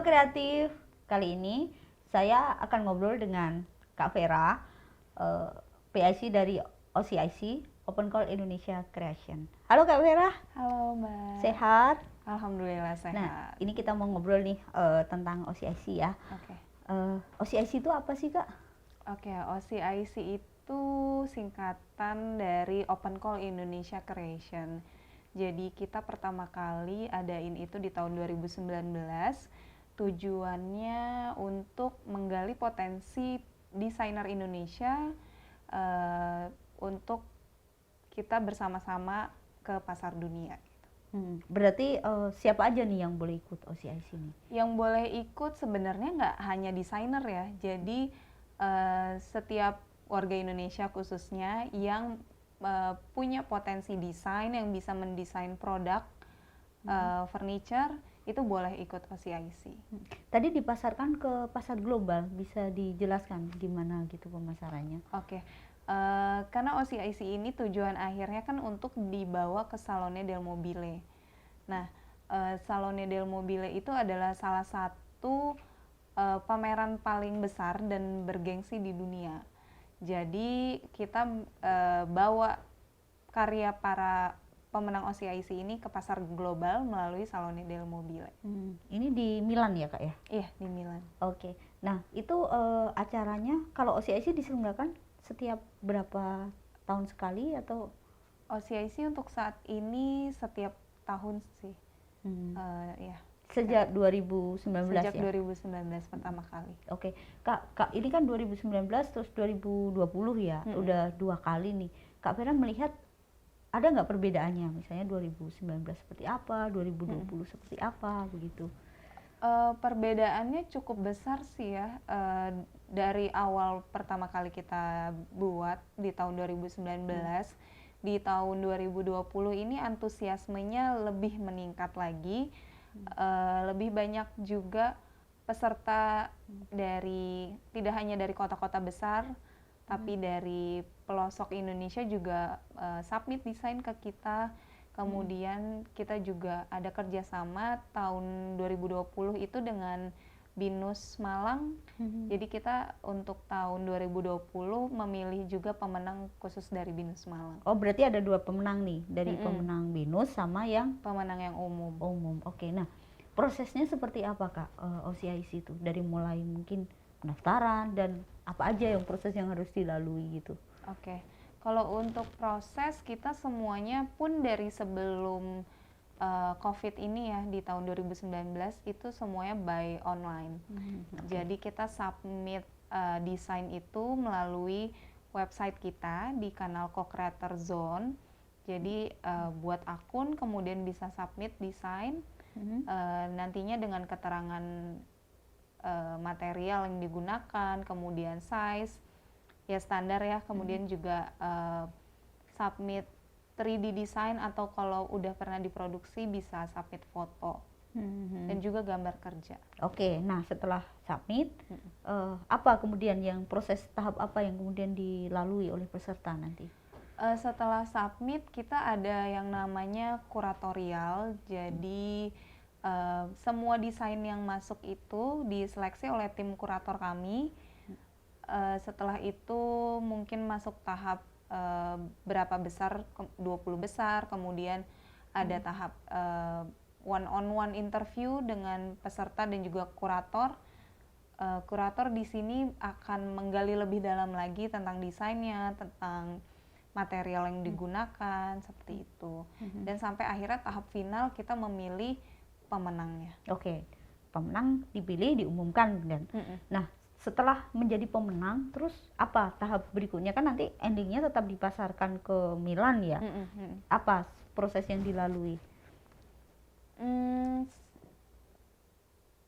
Kreatif, kali ini saya akan ngobrol dengan Kak Vera, PIC dari OCIC, Open Call Indonesia Creation. Halo Kak Vera, Halo Mbak. sehat? Alhamdulillah Nah, sehat. ini kita mau ngobrol nih tentang OCIC ya. Oke. OCIC itu apa sih Kak? Oke, OCIC itu singkatan dari Open Call Indonesia Creation. Jadi kita pertama kali adain itu di tahun 2019. Tujuannya untuk menggali potensi desainer Indonesia untuk kita bersama-sama ke pasar dunia. Berarti siapa aja nih yang boleh ikut OCIC ini? Yang boleh ikut sebenarnya nggak hanya desainer ya, jadi setiap warga Indonesia khususnya yang punya potensi desain, yang bisa mendesain produk furniture, itu boleh ikut OCIC. Tadi dipasarkan ke pasar global, bisa dijelaskan gimana gitu pemasarannya? Oke. Karena OCIC ini tujuan akhirnya kan untuk dibawa ke Salone del Mobile. Nah, Salone del Mobile itu adalah salah satu pameran paling besar dan bergengsi di dunia. Jadi kita bawa karya para pemenang OCIC ini ke pasar global melalui Salone del Mobile. Ini di Milan ya Kak ya? Iya, di Milan. Oke. Nah, itu acaranya kalau OCIC diselenggarakan setiap berapa tahun sekali atau? OCIC untuk saat ini setiap tahun sih. Ya. Sejak 2019 Sejak ya? 2019 pertama kali. Oke. Kak, ini kan 2019 terus 2020 ya, udah 2 kali nih. Kak Vera melihat ada nggak perbedaannya? Misalnya 2019 seperti apa, 2020 seperti apa, begitu? Perbedaannya cukup besar sih ya. Dari awal pertama kali kita buat di tahun 2019, di tahun 2020 ini antusiasmenya lebih meningkat lagi. Lebih banyak juga peserta dari tidak hanya dari kota-kota besar, tapi dari pelosok Indonesia juga submit desain ke kita. Kemudian kita juga ada kerjasama tahun 2020 itu dengan BINUS Malang. Jadi kita untuk tahun 2020 memilih juga pemenang khusus dari BINUS Malang. Oh, berarti ada 2 pemenang nih, dari pemenang BINUS sama yang pemenang yang umum. Oke, nah prosesnya seperti apa Kak OCIC itu? Dari mulai mungkin pendaftaran dan apa aja yang proses yang harus dilalui gitu? Oke. Kalau untuk proses kita semuanya pun dari sebelum COVID ini ya di tahun 2019 itu semuanya by online. Jadi kita submit desain itu melalui website kita di kanal Co-Creator Zone. Jadi buat akun kemudian bisa submit desain. Nantinya dengan keterangan material yang digunakan, kemudian size ya standar ya, kemudian juga submit 3D design atau kalau udah pernah diproduksi bisa submit foto dan juga gambar kerja. Oke, nah setelah submit apa kemudian yang proses tahap apa yang kemudian dilalui oleh peserta nanti? Setelah submit kita ada yang namanya kuratorial, jadi semua desain yang masuk itu diseleksi oleh tim kurator kami. Setelah itu mungkin masuk tahap berapa besar, 20 besar, kemudian ada tahap one-on-one interview dengan peserta dan juga kurator. Kurator di sini akan menggali lebih dalam lagi tentang desainnya, tentang material yang digunakan, seperti itu. Dan sampai akhirnya tahap final kita memilih pemenangnya. Oke, pemenang dipilih, diumumkan kan. Nah, setelah menjadi pemenang, terus apa tahap berikutnya? Kan nanti endingnya tetap dipasarkan ke Milan ya. Apa proses yang dilalui?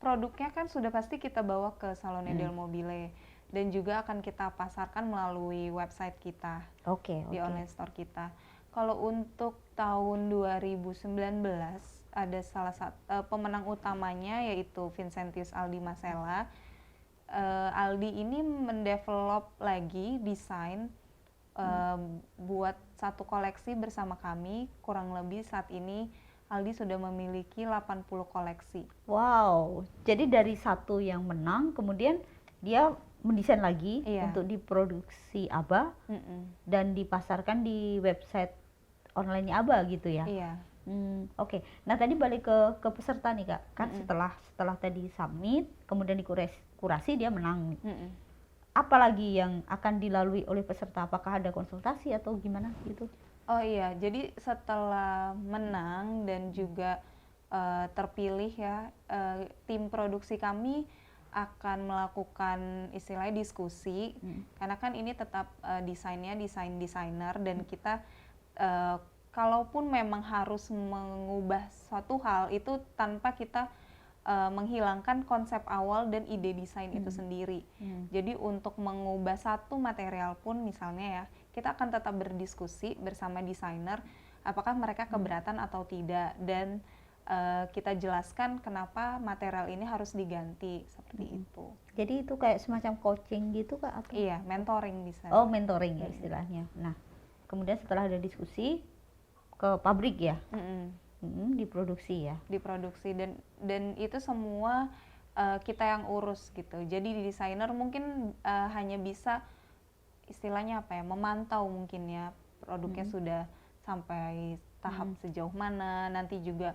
Produknya kan sudah pasti kita bawa ke Salone del Mobile dan juga akan kita pasarkan melalui website kita. Di online store kita. Kalau untuk tahun 2019 ada salah satu pemenang utamanya yaitu Vincentius Aldi Masella. Aldi ini mendevelop lagi desain buat satu koleksi bersama kami. Kurang lebih saat ini Aldi sudah memiliki 80 koleksi. Wow, jadi dari satu yang menang, kemudian dia mendesain lagi untuk diproduksi ABBA dan dipasarkan di website online ABBA gitu ya? Iya. Oke. Nah tadi balik ke peserta nih Kak, kan setelah tadi submit, kemudian dikurasi dia menang. Apalagi yang akan dilalui oleh peserta? Apakah ada konsultasi atau gimana gitu? Oh iya, jadi setelah menang dan juga terpilih ya, tim produksi kami akan melakukan istilahnya diskusi, karena kan ini tetap desainnya desain desainer dan kita kalaupun memang harus mengubah suatu hal itu tanpa kita menghilangkan konsep awal dan ide desain itu sendiri. Jadi untuk mengubah satu material pun misalnya ya, kita akan tetap berdiskusi bersama desainer apakah mereka keberatan atau tidak, dan kita jelaskan kenapa material ini harus diganti seperti itu. Jadi itu kayak semacam coaching gitu Kak? Atau? Iya, mentoring bisa. Oh, mentoring ya istilahnya. Nah, kemudian setelah ada diskusi ke pabrik ya? Diproduksi ya? Diproduksi dan itu semua kita yang urus gitu. Jadi di desainer mungkin hanya bisa istilahnya apa ya, memantau mungkin ya produknya sudah sampai tahap sejauh mana. Nanti juga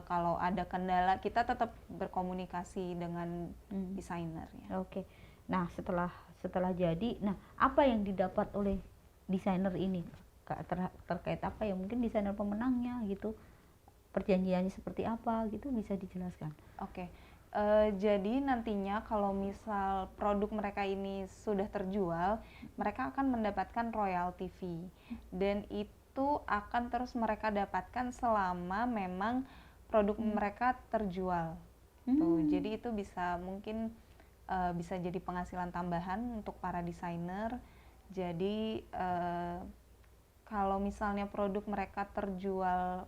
kalau ada kendala kita tetap berkomunikasi dengan desainernya. Oke. Nah setelah jadi, nah apa yang didapat oleh desainer ini Kak, terkait apa ya, mungkin desainer pemenangnya gitu, perjanjiannya seperti apa gitu, bisa dijelaskan? Oke. Jadi nantinya kalau misal produk mereka ini sudah terjual, mereka akan mendapatkan royalty fee, dan itu akan terus mereka dapatkan selama memang produk mereka terjual. Tuh, jadi itu bisa mungkin bisa jadi penghasilan tambahan untuk para desainer. Jadi kalau misalnya produk mereka terjual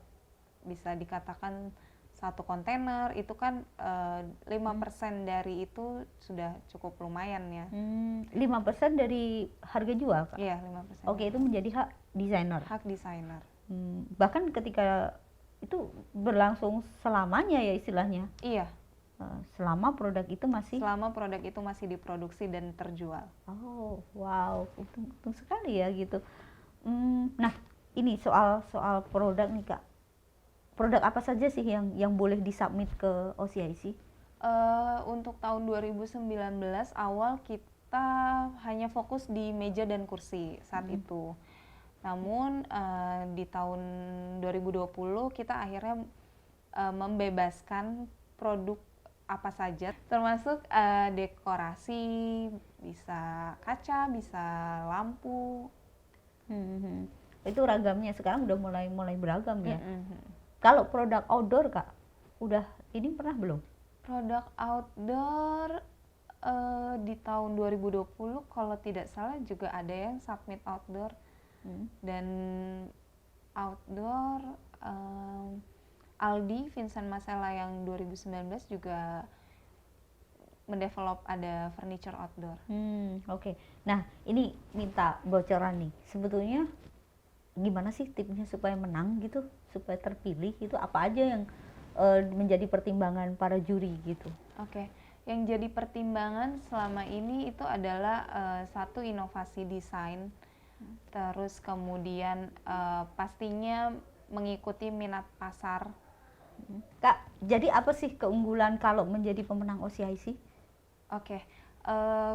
bisa dikatakan satu kontainer, itu kan 5% dari itu sudah cukup lumayan ya. 5% dari harga jual Kak? Iya, 5%. Oke, itu menjadi hak desainer? Hak desainer. Bahkan ketika itu berlangsung selamanya ya istilahnya? Iya. Selama produk itu masih diproduksi dan terjual. Oh, wow, untung sekali ya gitu. Nah, ini soal produk nih Kak. Produk apa saja sih yang boleh disubmit ke OCIC? Untuk tahun 2019 awal kita hanya fokus di meja dan kursi saat itu. Namun di tahun 2020 kita akhirnya membebaskan produk apa saja, termasuk dekorasi, bisa kaca, bisa lampu. Itu ragamnya sekarang udah mulai beragam ya. Kalau produk outdoor Kak, udah ini pernah belum? Produk outdoor di tahun 2020 kalau tidak salah juga ada yang submit outdoor. Dan outdoor Aldi Vincent Masela yang 2019 juga mendevelop ada furniture outdoor. Oke. Nah ini minta bocoran nih, sebetulnya gimana sih tipsnya supaya menang gitu, supaya terpilih itu, apa aja yang menjadi pertimbangan para juri gitu? Oke. Yang jadi pertimbangan selama ini itu adalah satu, inovasi desain, terus kemudian pastinya mengikuti minat pasar. Kak, jadi apa sih keunggulan kalau menjadi pemenang OCIC? Oke.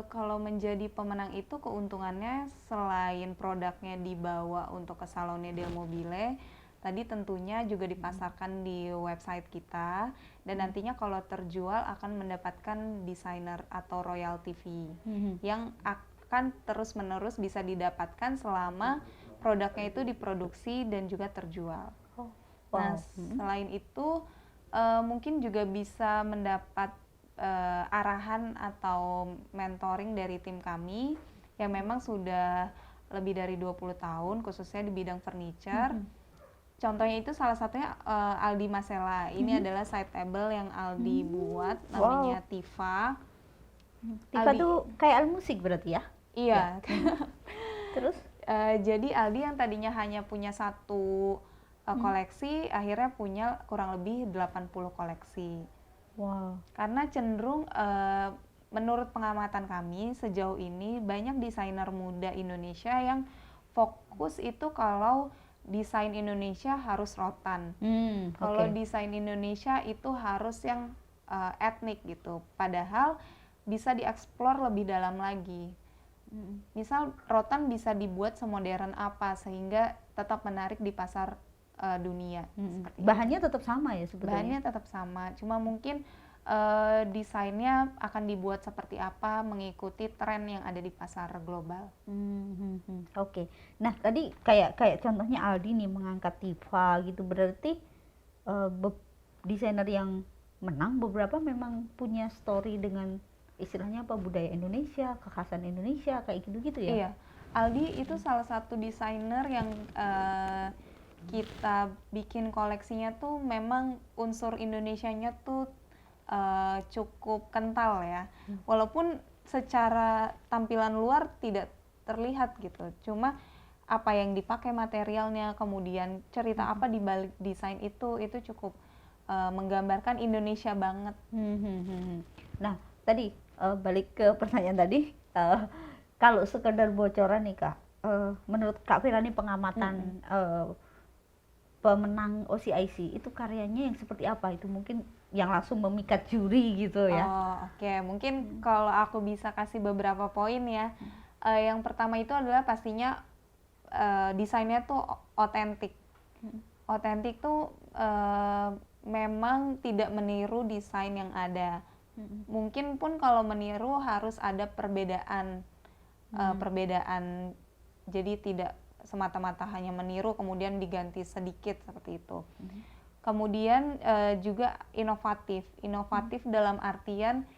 Kalau menjadi pemenang itu keuntungannya selain produknya dibawa untuk ke Salone del Mobile, tadi tentunya juga dipasarkan di website kita, dan nantinya kalau terjual akan mendapatkan desainer atau royalty fee yang akan terus-menerus bisa didapatkan selama produknya itu diproduksi dan juga terjual. Nah, selain itu mungkin juga bisa mendapat arahan atau mentoring dari tim kami yang memang sudah lebih dari 20 tahun khususnya di bidang furniture. Contohnya itu salah satunya Aldi Masela. Ini adalah side table yang Aldi buat, namanya Tifa. Tifa tuh kayak alat musik berarti ya? Iya. Terus? Jadi Aldi yang tadinya hanya punya satu koleksi, akhirnya punya kurang lebih 80 koleksi. Wow. Karena cenderung menurut pengamatan kami sejauh ini banyak desainer muda Indonesia yang fokus itu kalau desain Indonesia harus rotan. Kalau desain Indonesia itu harus yang etnik gitu. Padahal bisa dieksplor lebih dalam lagi. Misal rotan bisa dibuat semodern apa sehingga tetap menarik di pasar dunia. Seperti bahannya tetap sama ya sebetulnya? Bahannya tetap sama, cuma mungkin desainnya akan dibuat seperti apa mengikuti tren yang ada di pasar global. Oke. Nah tadi kayak contohnya Aldi nih mengangkat Tifa gitu, berarti desainer yang menang beberapa memang punya story dengan istilahnya apa, budaya Indonesia, kekhasan Indonesia kayak gitu-gitu ya? Iya, Aldi itu salah satu desainer yang kita bikin koleksinya tuh memang unsur Indonesianya tuh cukup kental ya. Walaupun secara tampilan luar tidak terlihat gitu. Cuma apa yang dipakai materialnya, kemudian cerita apa di balik desain itu cukup menggambarkan Indonesia banget. Nah, tadi balik ke pertanyaan tadi, kalau sekedar bocoran nih Kak, menurut Kak Vera nih pengamatan pemenang OCIC itu karyanya yang seperti apa? Itu mungkin yang langsung memikat juri gitu ya. Oke. Mungkin kalau aku bisa kasih beberapa poin ya. Yang pertama itu adalah pastinya desainnya tuh otentik. Otentik tuh memang tidak meniru desain yang ada. Mungkin pun kalau meniru harus ada perbedaan. Perbedaan, jadi tidak semata-mata hanya meniru kemudian diganti sedikit seperti itu. Kemudian juga inovatif dalam artian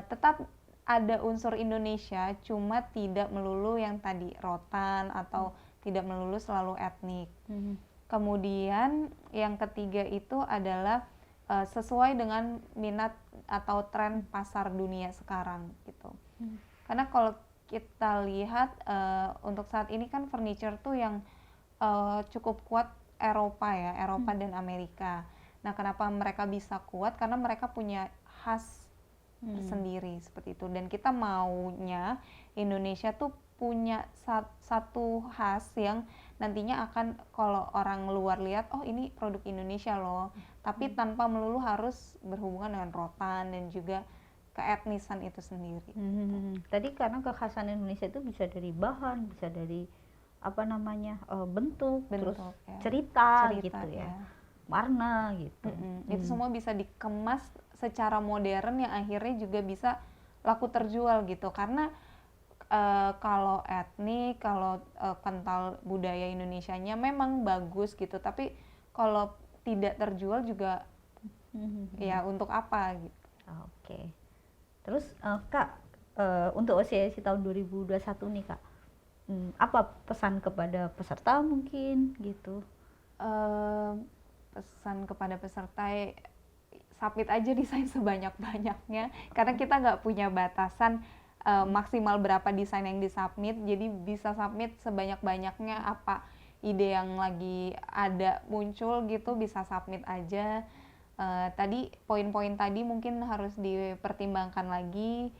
tetap ada unsur Indonesia, cuma tidak melulu yang tadi rotan atau tidak melulu selalu etnik. Kemudian yang ketiga itu adalah sesuai dengan minat atau tren pasar dunia sekarang gitu. Karena kalau kita lihat untuk saat ini kan furniture tuh yang cukup kuat Eropa ya, Eropa dan Amerika. Nah, kenapa mereka bisa kuat? Karena mereka punya khas tersendiri seperti itu. Dan kita maunya Indonesia tuh punya satu khas yang nantinya akan kalau orang luar lihat, oh ini produk Indonesia loh. Tapi tanpa melulu harus berhubungan dengan rotan dan juga keetnisan itu sendiri. Tadi karena kekhasan Indonesia itu bisa dari bahan, bisa dari apa namanya bentuk terus ya. cerita gitu ya, warna gitu. Itu semua bisa dikemas secara modern yang akhirnya juga bisa laku terjual gitu. Karena kalau etnik, kalau kental budaya Indonesianya memang bagus gitu, tapi kalau tidak terjual juga ya untuk apa gitu. Oke. Terus Kak, untuk OCIC tahun 2021 nih Kak, apa pesan kepada peserta mungkin gitu? Pesan kepada peserta, submit aja desain sebanyak-banyaknya, karena kita nggak punya batasan maksimal berapa desain yang disubmit, jadi bisa submit sebanyak-banyaknya, apa ide yang lagi ada muncul gitu bisa submit aja. Tadi poin-poin tadi mungkin harus dipertimbangkan lagi,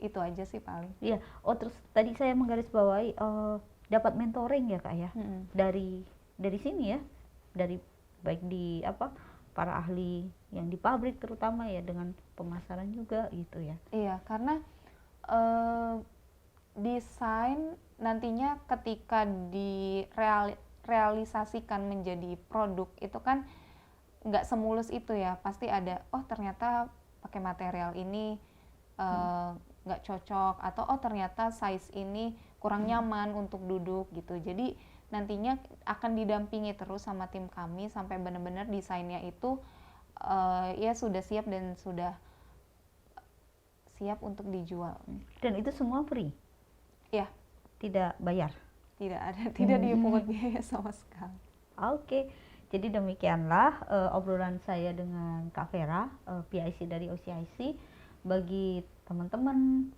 itu aja sih paling. Iya. Oh terus tadi saya menggarisbawahi dapat mentoring ya Kak ya, dari sini ya, dari baik di apa para ahli yang di pabrik terutama ya, dengan pemasaran juga gitu ya. Iya, karena desain nantinya ketika direalisasikan menjadi produk itu kan nggak semulus itu ya, pasti ada oh ternyata pakai material ini nggak cocok, atau oh ternyata size ini kurang nyaman untuk duduk gitu. Jadi nantinya akan didampingi terus sama tim kami sampai benar-benar desainnya itu ya sudah siap dan sudah siap untuk dijual. Dan itu semua free? Ya. Tidak bayar? Tidak ada, tidak dipungut biaya sama sekali. Oke. Jadi demikianlah obrolan saya dengan Kak Vera, PIC dari OCIC. Bagi teman-teman,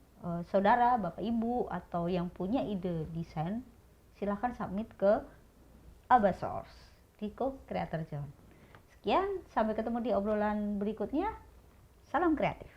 saudara, bapak ibu, atau yang punya ide desain, silahkan submit ke Abasource. di Co-Creator Zone. Sekian, sampai ketemu di obrolan berikutnya. Salam kreatif.